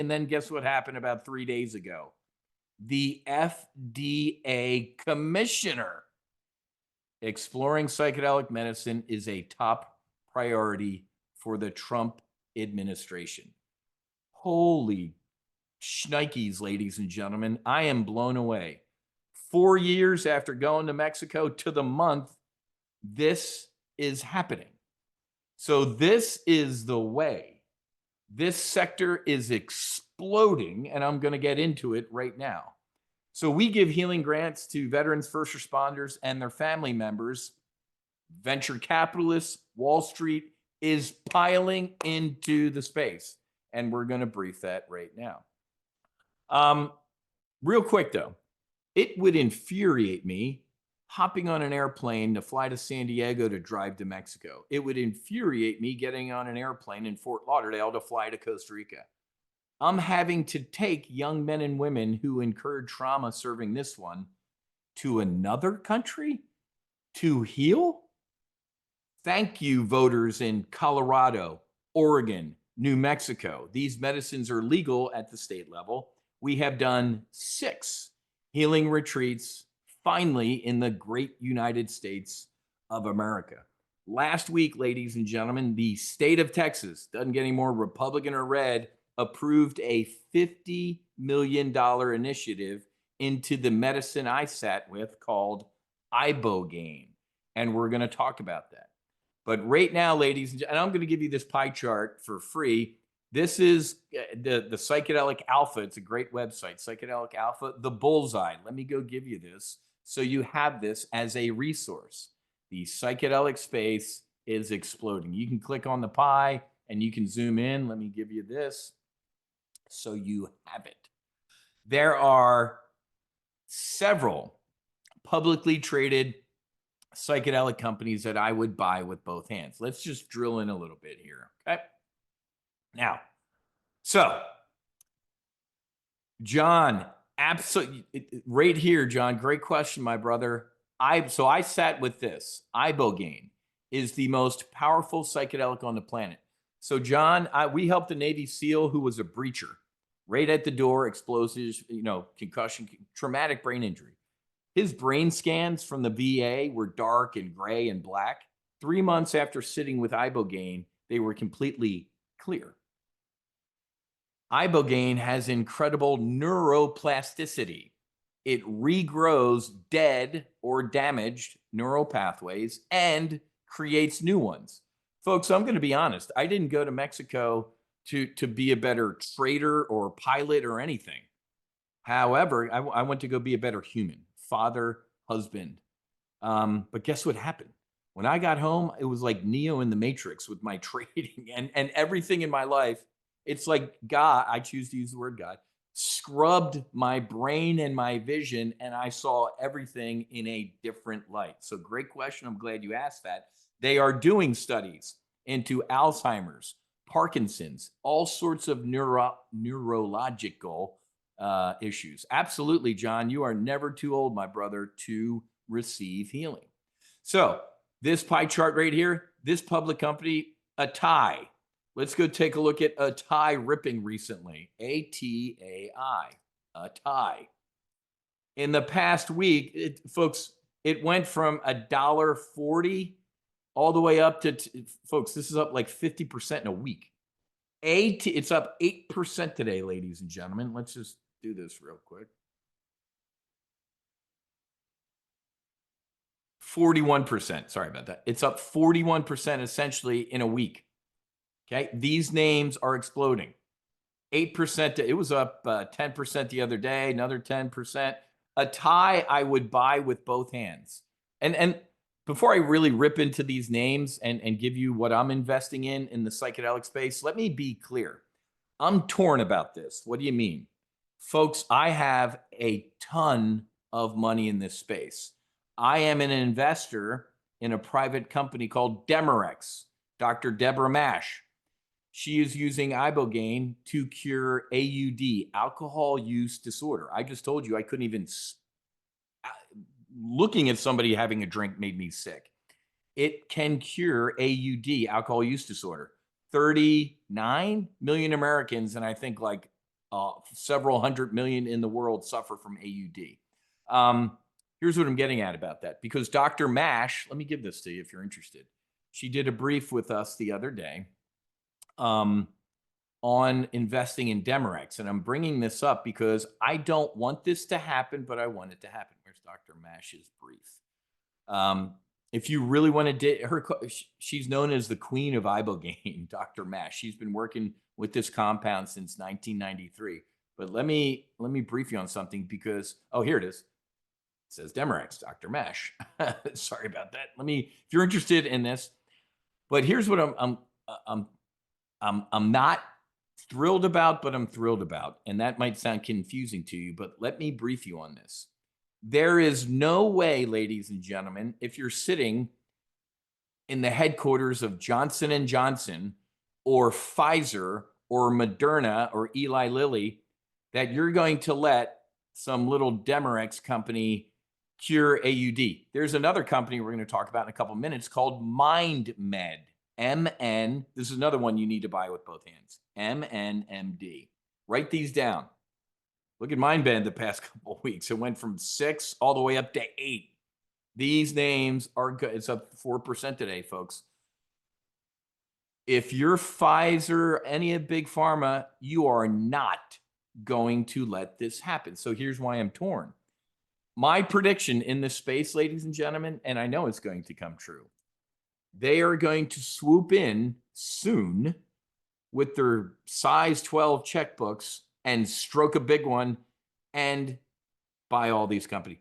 And then guess what happened about 3 days ago? The FDA commissioner. Exploring psychedelic medicine is a top priority for the Trump administration. Holy shnikes, ladies and gentlemen. I am blown away. 4 years after going to Mexico to the month, this is happening. So this is the way. This sector is exploding, and I'm going to get into it right now. So we give healing grants to veterans, first responders, and their family members. Venture capitalists, Wall Street is piling into the space, and we're going to brief that right now. Real quick though, it would infuriate me hopping on an airplane to fly to San Diego to drive to Mexico. It would infuriate me getting on an airplane in Fort Lauderdale to fly to Costa Rica. I'm having to take young men and women who incurred trauma serving this one to another country to heal? Thank you, voters in Colorado, Oregon, New Mexico. These medicines are legal at the state level. We have done 6 healing retreats, finally, in the great United States of America. Last week, ladies and gentlemen, the state of Texas, doesn't get any more Republican or red, approved a $50 million initiative into the medicine I sat with called ibogaine. And we're going to talk about that. But right now, ladies and I'm going to give you this pie chart for free. This is the Psychedelic Alpha. It's a great website, Psychedelic Alpha, the bullseye. Let me go give you this so you have this as a resource. The psychedelic space is exploding. You can click on the pie and you can zoom in. Let me give you this so you have it. There are several publicly traded psychedelic companies that I would buy with both hands. Let's just drill in a little bit here, okay? Now, so John, absolutely right here, John, great question, my brother. I sat with this. Ibogaine is the most powerful psychedelic on the planet. So John, we helped a Navy SEAL who was a breacher, right at the door, explosives, concussion, traumatic brain injury. His brain scans from the VA were dark and gray and black. 3 months after sitting with ibogaine, they were completely clear. Ibogaine has incredible neuroplasticity. It regrows dead or damaged neural pathways and creates new ones. Folks, I'm going to be honest. I didn't go to Mexico to be a better trader or pilot or anything. However, I went to go be a better human, father, husband. But guess what happened? When I got home, it was like Neo in the Matrix with my trading and everything in my life. It's like God, I choose to use the word God, scrubbed my brain and my vision, and I saw everything in a different light. So great question. I'm glad you asked that. They are doing studies into Alzheimer's, Parkinson's, all sorts of neurological issues. Absolutely, John. You are never too old, my brother, to receive healing. So this pie chart right here, this public company, ATAI. Let's go take a look at ATAI ripping recently. ATAI. ATAI. In the past week, folks, it went from $1.40 all the way up to, folks, this is up like 50% in a week. It's up 8% today, ladies and gentlemen. Let's just do this real quick. 41%. Sorry about that. It's up 41% essentially in a week. Okay. These names are exploding. 8%. It was up 10% the other day, another 10%. ATAI I would buy with both hands. And before I really rip into these names and give you what I'm investing in the psychedelic space, let me be clear. I'm torn about this. What do you mean? Folks, I have a ton of money in this space. I am an investor in a private company called Demerex, Dr. Deborah Mash. She is using ibogaine to cure AUD, alcohol use disorder. I just told you I couldn't even, looking at somebody having a drink made me sick. It can cure AUD, alcohol use disorder. 39 million Americans, and I think like several 100 million in the world suffer from AUD. Here's what I'm getting at about that. Because Dr. Mash, let me give this to you if you're interested. She did a brief with us the other day on investing in Demorex. And I'm bringing this up because I don't want this to happen, but I want it to happen. Where's Dr. Mash's brief? If you really want to, she's known as the queen of ibogaine, Dr. Mash. She's been working with this compound since 1993. But let me brief you on something because, oh, here it is. It says Demorex, Dr. Mash. Sorry about that. If you're interested in this, but here's what I'm not thrilled about, but I'm thrilled about. And that might sound confusing to you, but let me brief you on this. There is no way, ladies and gentlemen, if you're sitting in the headquarters of Johnson & Johnson or Pfizer or Moderna or Eli Lilly, that you're going to let some little Demorex company cure AUD. There's another company we're going to talk about in a couple of minutes called MindMed. This is another one you need to buy with both hands. MNMD. Write these down. Look at MindMed the past couple of weeks. It went from 6 all the way up to 8. These names are good. It's up 4% today, folks. If you're Pfizer, any of big pharma, you are not going to let this happen. So here's why I'm torn. My prediction in this space, ladies and gentlemen, and I know it's going to come true, they are going to swoop in soon with their size 12 checkbooks and stroke a big one and buy all these companies.